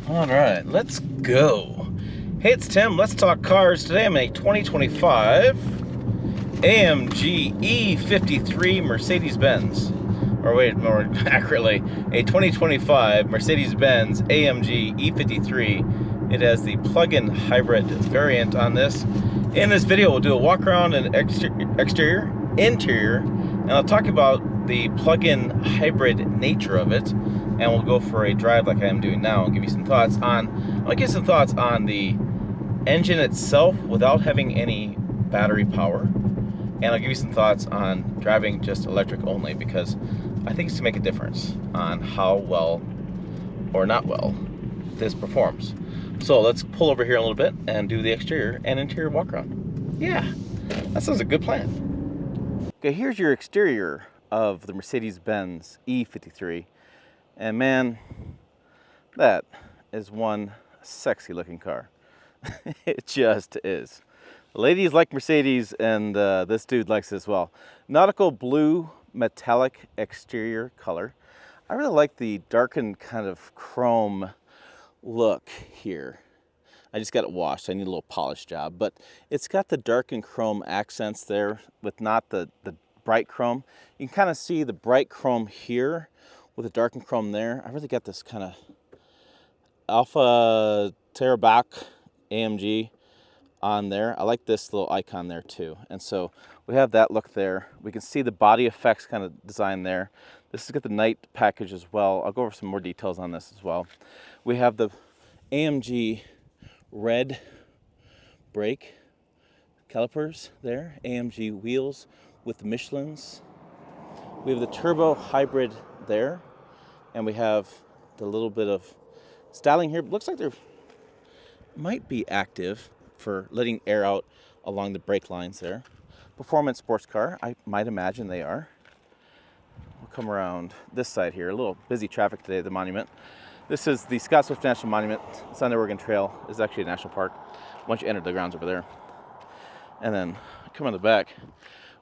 All right, let's go. Hey, it's Tim. Let's talk cars. Today I'm in a 2025 AMG E53 Mercedes-Benz. Or wait, more accurately, a 2025 Mercedes-Benz AMG E53. It has the plug-in hybrid variant on this. In this video, we'll do a walk around and exterior, interior, and I'll talk about the plug-in hybrid nature of it. And we'll go for a drive like I am doing now and give you some thoughts on, I'll give some thoughts on the engine itself without having any battery power. And I'll give you some thoughts on driving just electric only, because I think it's to make a difference on how well or not well this performs. So let's pull over here a little bit and do the exterior and interior walk around. Yeah, that sounds a good plan. Okay, here's your exterior of the Mercedes-Benz E53. And man, that is one sexy looking car. It just is. Ladies like Mercedes, and this dude likes it as well. Nautical blue metallic exterior color. I really like the darkened kind of chrome look here. I just got it washed, so I need a little polish job, but it's got the darkened chrome accents there with not the bright chrome. You can kind of see the bright chrome here with the darkened chrome there. I really got this kind of Alpha Terabach AMG on there. I like this little icon there too. And so we have that look there. We can see the body effects kind of design there. This has got the night package as well. I'll go over some more details on this as well. We have the AMG red brake calipers there. AMG wheels with the Michelins. We have the turbo hybrid there, and we have the little bit of styling here. Looks like there might be active for letting air out along the brake lines there. Performance sports car, I might imagine they are. We'll come around this side here. A little busy traffic today at the monument. This is the Scott Swift National Monument. It's on the Oregon Trail. It's actually a national park once you enter the grounds over there. And then come on the back.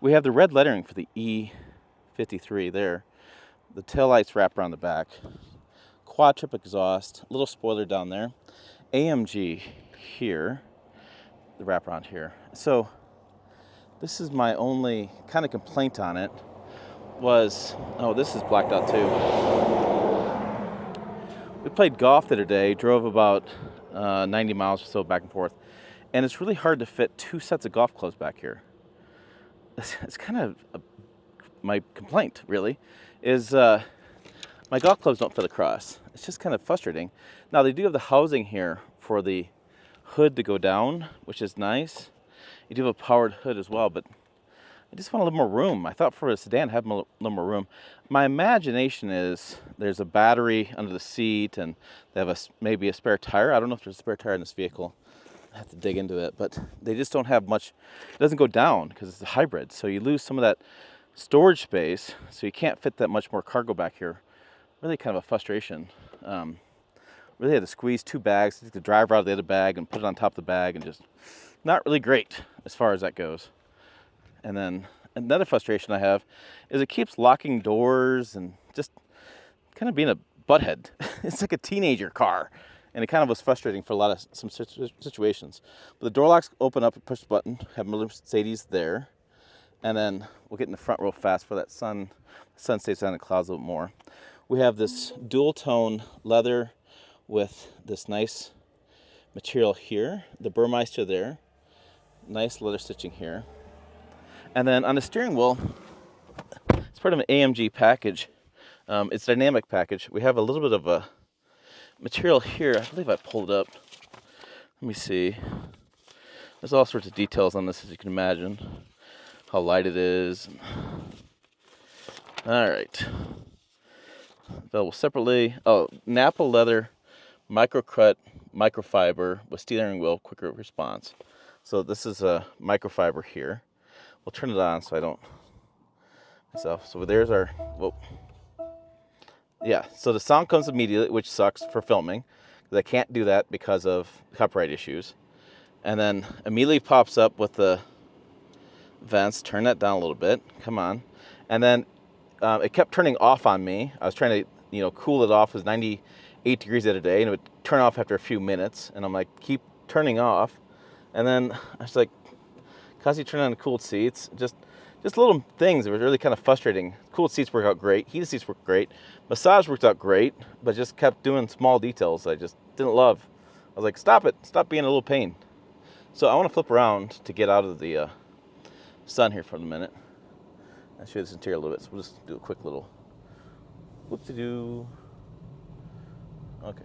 We have the red lettering for the E53 there. The taillights wrap around the back. Quad trip exhaust, little spoiler down there. AMG here, the wraparound here. So this is my only kind of complaint on it was, oh, this is blacked out too. We played golf the other day, drove about 90 miles or so back and forth, and it's really hard to fit two sets of golf clubs back here. It's kind of my complaint, really, is my golf clubs don't fit across. It's just kind of frustrating. Now, they do have the housing here for the hood to go down, which is nice. You do have a powered hood as well, but I just want a little more room. I thought for a sedan, have a little more room. My imagination is there's a battery under the seat, and they have maybe a spare tire. I don't know if there's a spare tire in this vehicle. I have to dig into it, but they just don't have much. It doesn't go down because it's a hybrid, so you lose some of that storage space, so you can't fit that much more cargo back here. Really kind of a frustration. Really had to squeeze two bags, take the driver out of the other bag and put it on top of the bag, and just not really great as far as that goes. And then another frustration I have is it keeps locking doors and just kind of being a butthead. It's like a teenager car, and it kind of was frustrating for a lot of some situations. But the door locks open up and push the button, have Mercedes there, and then we'll get in the front real fast for that sun. The sun stays down in the clouds a little more. We have this dual tone leather with this nice material here, the Burmeister there, nice leather stitching here. And then on the steering wheel, it's part of an AMG package. It's a dynamic package. We have a little bit of a material here. I believe I pulled it up. Let me see. There's all sorts of details on this, as you can imagine. How light it is. All right. Available separately. Oh, Napa leather, micro-cut, microfiber with steering wheel, quicker response. So this is a microfiber here. We'll turn it on so I don't myself. So there's our, whoa. Yeah, so the sound comes immediately, which sucks for filming, because I can't do that because of copyright issues. And then immediately pops up with the vents. Turn that down a little bit. Come on. And then it kept turning off on me. I was trying to, cool it off. It was 98 8 degrees the other day, and it would turn off after a few minutes. And I'm like, keep turning off. And then I was like, cause you turn on the cooled seats, just little things that were really kind of frustrating. Cooled seats work out great. Heated seats work great. Massage worked out great, but just kept doing small details I just didn't love. I was like, stop it. Stop being a little pain. So I want to flip around to get out of the sun here for a minute. I'll show you this interior a little bit. So we'll just do a quick little whoop-de-doo. Okay.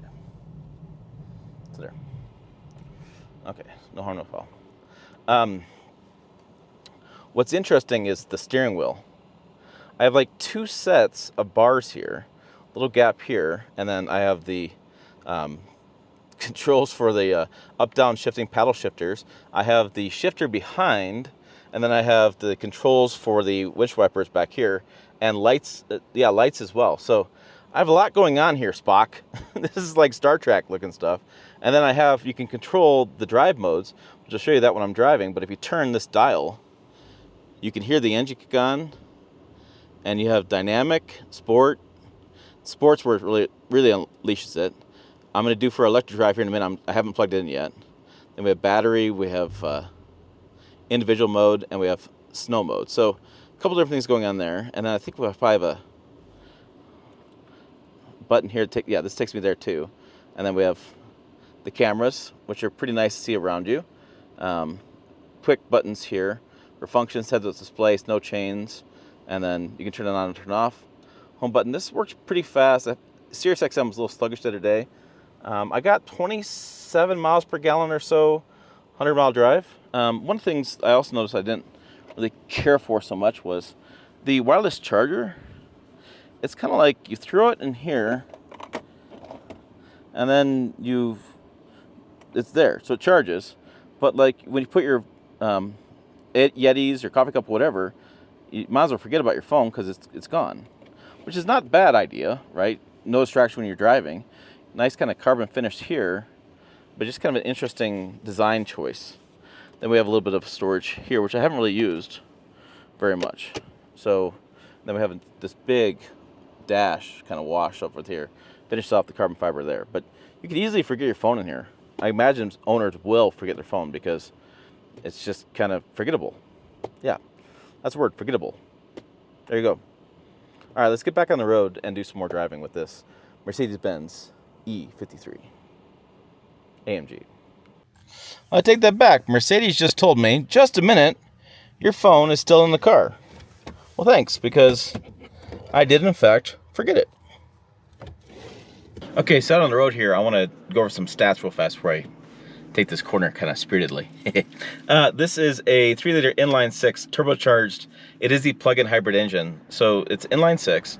So there. Okay. No harm, no foul. What's interesting is the steering wheel. I have like 2 sets of bars here, little gap here, and then I have the controls for the up-down shifting paddle shifters. I have the shifter behind, and then I have the controls for the windshield wipers back here, and lights, lights as well. So I have a lot going on here, Spock. This is like Star Trek looking stuff. And then you can control the drive modes, which I'll show you that when I'm driving, but if you turn this dial, you can hear the engine kick on, and you have dynamic, sport. Sport's where it really unleashes it. I'm going to do for electric drive here in a minute. I haven't plugged it in yet. Then we have battery, we have individual mode, and we have snow mode. So a couple different things going on there. And then I think we'll probably have a button here. This takes me there too. And then we have the cameras, which are pretty nice to see around you. Quick buttons here for functions, heads-up display, snow chains, and then you can turn it on and turn it off. Home button. This works pretty fast. Sirius XM was a little sluggish the other day. I got 27 miles per gallon or so, 100-mile drive. One of the things I also noticed I didn't really care for so much was the wireless charger. It's kind of like you throw it in here, and then it's there, so it charges. But like when you put your Yetis or coffee cup, whatever, you might as well forget about your phone because it's gone, which is not a bad idea, right? No distraction when you're driving. Nice kind of carbon finish here, but just kind of an interesting design choice. Then we have a little bit of storage here, which I haven't really used very much. So then we have this big dash kind of wash up with here, finished off the carbon fiber there. But you can easily forget your phone in here. I imagine owners will forget their phone because it's just kind of forgettable. Yeah, that's the word, forgettable. There you go. All right, let's get back on the road and do some more driving with this Mercedes-Benz E53 AMG. I take that back. Mercedes just told me, just a minute, your phone is still in the car. Well, thanks, because I did, in fact, forget it. Okay, so out on the road here, I want to go over some stats real fast before I take this corner kind of spiritedly. This is a 3-liter inline-6 turbocharged. It is the plug-in hybrid engine. So it's inline-6,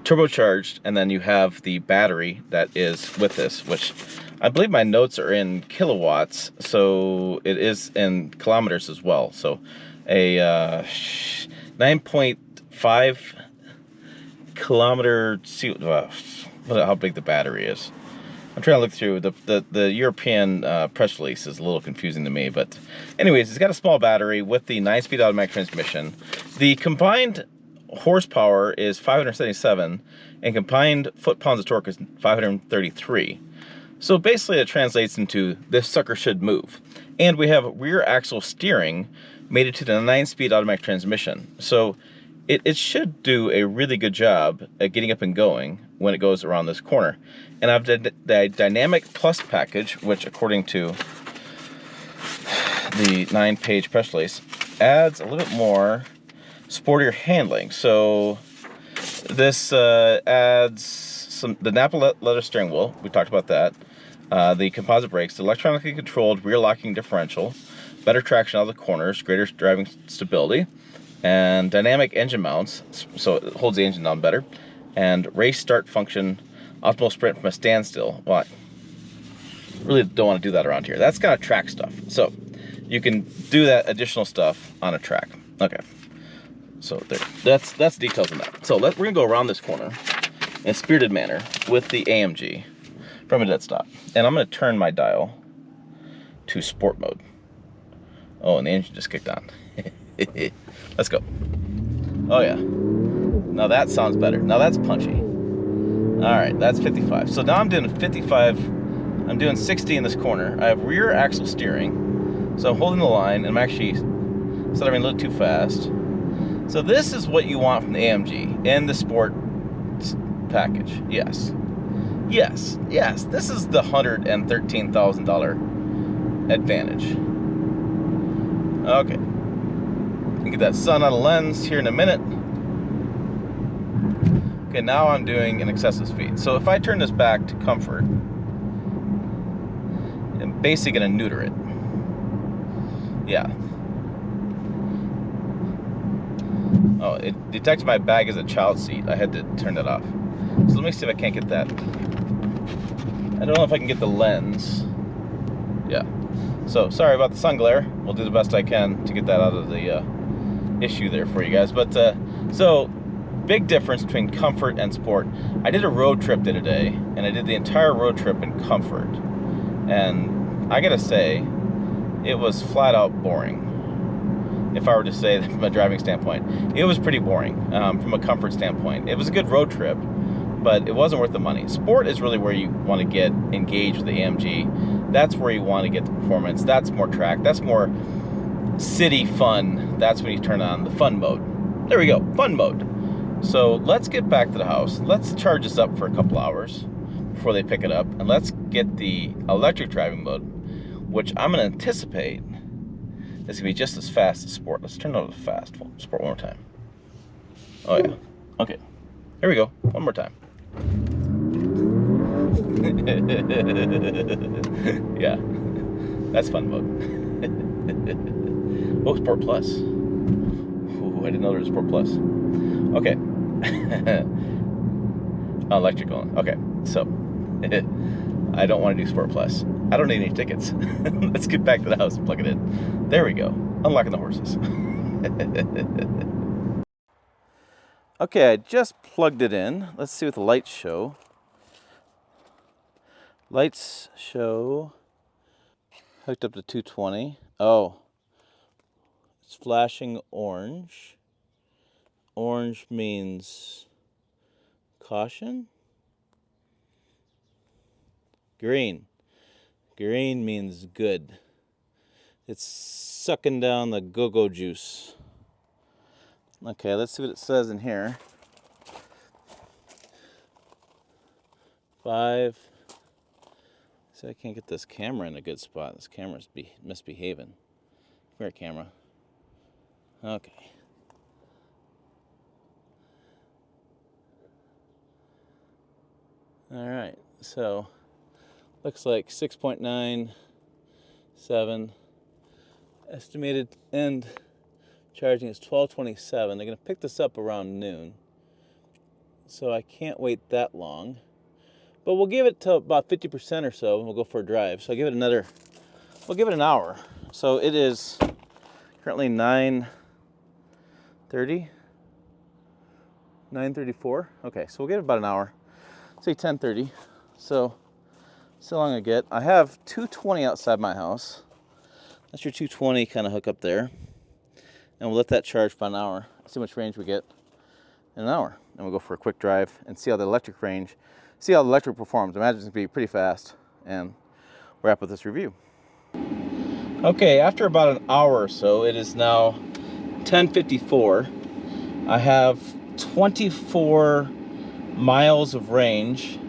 turbocharged, and then you have the battery that is with this, which I believe my notes are in kilowatts, so it is in kilometers as well. So a 9.5 kilometer, how big the battery is. I'm trying to look through the European press release is a little confusing to me, but anyways, it's got a small battery with the 9-speed automatic transmission. The combined horsepower is 577, and combined foot-pounds of torque is 533. So basically, it translates into this sucker should move. And we have rear axle steering mated to the 9-speed automatic transmission. So it should do a really good job at getting up and going when it goes around this corner. And I've did the Dynamic Plus package, which according to the 9-page press release, adds a little bit more sportier handling. So this adds the Napa leather steering wheel. We talked about that. The composite brakes, the electronically controlled rear locking differential, better traction out of the corners, greater driving stability, and dynamic engine mounts, so it holds the engine down better, and race start function, optimal sprint from a standstill. Well, I really don't want to do that around here. That's kind of track stuff. So you can do that additional stuff on a track. Okay, so there. That's details on that. So we're gonna go around this corner in a spirited manner with the AMG from a dead stop, and I'm gonna turn my dial to sport mode. Oh, and the engine just kicked on. Let's go. Oh yeah. Now that sounds better. Now that's punchy. All right, that's 55. So now I'm doing 55. I'm doing 60 in this corner. I have rear axle steering, so I'm holding the line, and I'm actually stuttering a little too fast. So this is what you want from the AMG and the sport package. Yes, yes, yes. This is the $113,000 advantage. Okay, you get that sun on the lens here in a minute. Okay, now I'm doing an excessive speed. So if I turn this back to comfort, I'm basically gonna neuter it. Yeah. Oh, it detected my bag as a child seat. I had to turn that off. So let me see if I can't get that. I don't know if I can get the lens. Yeah. So sorry about the sun glare. We'll do the best I can to get that out of the issue there for you guys. But so big difference between comfort and sport. I did a road trip the other day, and I did the entire road trip in comfort. And I gotta say, it was flat out boring. If I were to say that from a driving standpoint, it was pretty boring from a comfort standpoint. It was a good road trip, but it wasn't worth the money. Sport is really where you want to get engaged with the AMG. That's where you want to get the performance. That's more track. That's more city fun. That's when you turn on the fun mode. There we go, fun mode. So let's get back to the house. Let's charge this up for a couple hours before they pick it up, and let's get the electric driving mode, which I'm going to anticipate is going to be just as fast as sport. Let's turn it over to fast sport one more time. Oh yeah. Okay. Here we go. One more time. Yeah. That's fun mode. Oh, Sport Plus. Ooh, I didn't know there was Sport Plus. Okay. Electric only. Okay. So, I don't want to do Sport Plus. I don't need any tickets. Let's get back to the house and plug it in. There we go. Unlocking the horses. Okay, I just plugged it in. Let's see what the lights show. Lights show hooked up to 220. Oh, it's flashing orange. Orange means caution. Green. Green means good. It's sucking down the go-go juice. Okay, let's see what it says in here. 5. See, I can't get this camera in a good spot. This camera's misbehaving. Come here, camera. Okay. All right, so looks like 6.97. Estimated end charging is 12:27. They're going to pick this up around noon, so I can't wait that long. But we'll give it to about 50% or so, and we'll go for a drive. So I'll give it we'll give it an hour. So it is currently 9:30, 9:34. Okay, so we'll give it about an hour. Say 10:30. So long I get. I have 220 outside my house. That's your 220 kind of hook up there. And we'll let that charge for an hour. See how much range we get in an hour. And we'll go for a quick drive and see how the electric performs. I imagine it's going to be pretty fast. And wrap up this review. Okay, after about an hour or so, it is now 10:54. I have 24 miles of range,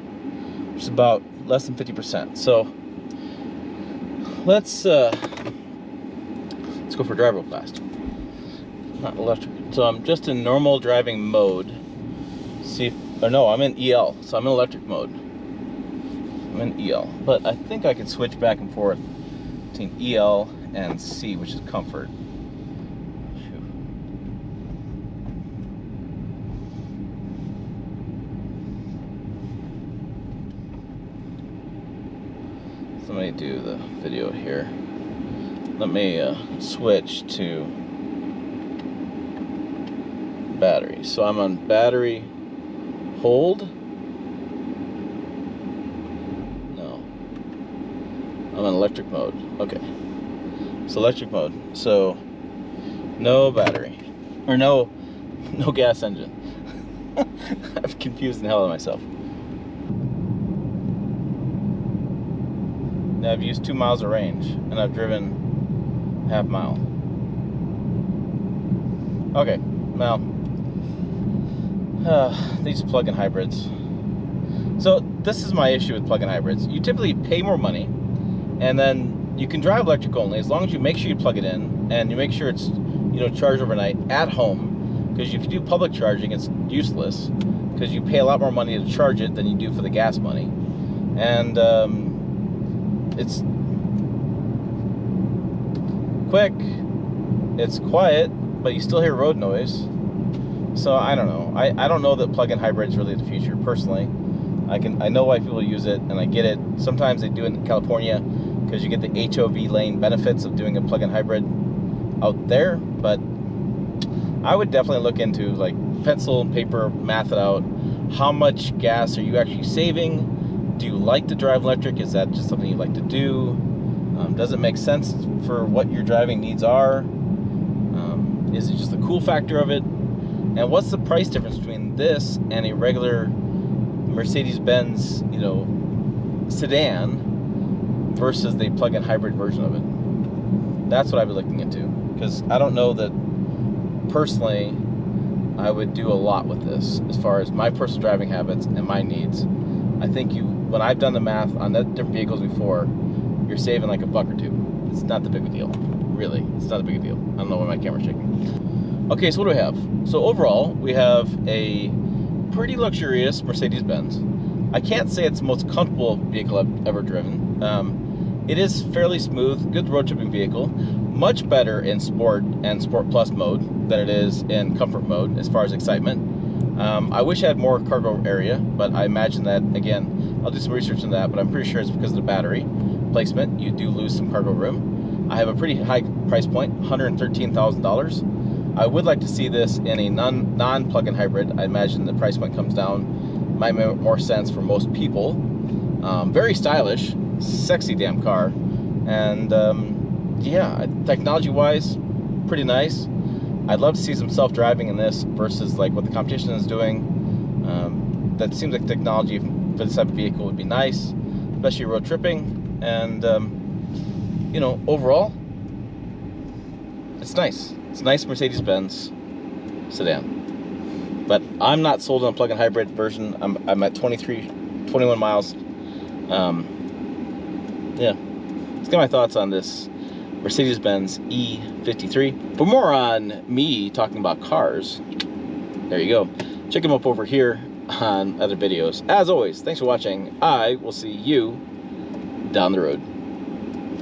which is about less than 50%. So let's go for a drive real fast. Not electric. So I'm just in normal driving mode. I'm in EL. So I'm in electric mode. I'm in EL. But I think I can switch back and forth between EL and C, which is comfort. So let me do the video here. Let me switch to battery. So I'm on battery hold. No. I'm in electric mode. Okay. So electric mode. So no battery. Or no gas engine. I'm confused the hell out of myself. Now I've used 2 miles of range, and I've driven half mile. Okay, now these plug-in hybrids. So this is my issue with plug-in hybrids. You typically pay more money, and then you can drive electric only as long as you make sure you plug it in and you make sure it's, you know, charged overnight at home. Because if you do public charging, it's useless because you pay a lot more money to charge it than you do for the gas money. And it's quick, it's quiet, but you still hear road noise. So I don't know. I don't know that plug-in hybrid is really the future, personally. I know why people use it, and I get it. Sometimes they do it in California because you get the HOV lane benefits of doing a plug-in hybrid out there. But I would definitely look into, like, pencil and paper, math it out. How much gas are you actually saving? Do you like to drive electric? Is that just something you like to do? Does it make sense for what your driving needs are? Is it just the cool factor of it? And what's the price difference between this and a regular Mercedes-Benz, you know, sedan versus the plug-in hybrid version of it? That's what I'd be looking into, because I don't know that personally I would do a lot with this as far as my personal driving habits and my needs. I think when I've done the math on that different vehicles before, you're saving like $1 or $2. It's not the big a deal, really. It's not a big a deal. I don't know why my camera's shaking. Okay, so what do we have? So overall, we have a pretty luxurious Mercedes-Benz. I can't say it's the most comfortable vehicle I've ever driven. It is fairly smooth, good road tripping vehicle. Much better in sport and sport plus mode than it is in comfort mode as far as excitement. I wish I had more cargo area, but I imagine that, again, I'll do some research on that, but I'm pretty sure it's because of the battery placement. You do lose some cargo room. I have a pretty high price point, $113,000. I would like to see this in a non-plug-in hybrid. I imagine the price point comes down. Might make more sense for most people. Very stylish, sexy damn car. And yeah, technology-wise, pretty nice. I'd love to see some self-driving in this versus like what the competition is doing. That seems like technology for this type of vehicle would be nice, especially road tripping. And you know, overall, it's nice. It's a nice Mercedes-Benz sedan. But I'm not sold on a plug-in hybrid version. I'm at 21 miles. Yeah, let's get my thoughts on this Mercedes-Benz E53. For more on me talking about cars, there you go. Check them up over here on other videos. As always, thanks for watching. I will see you down the road.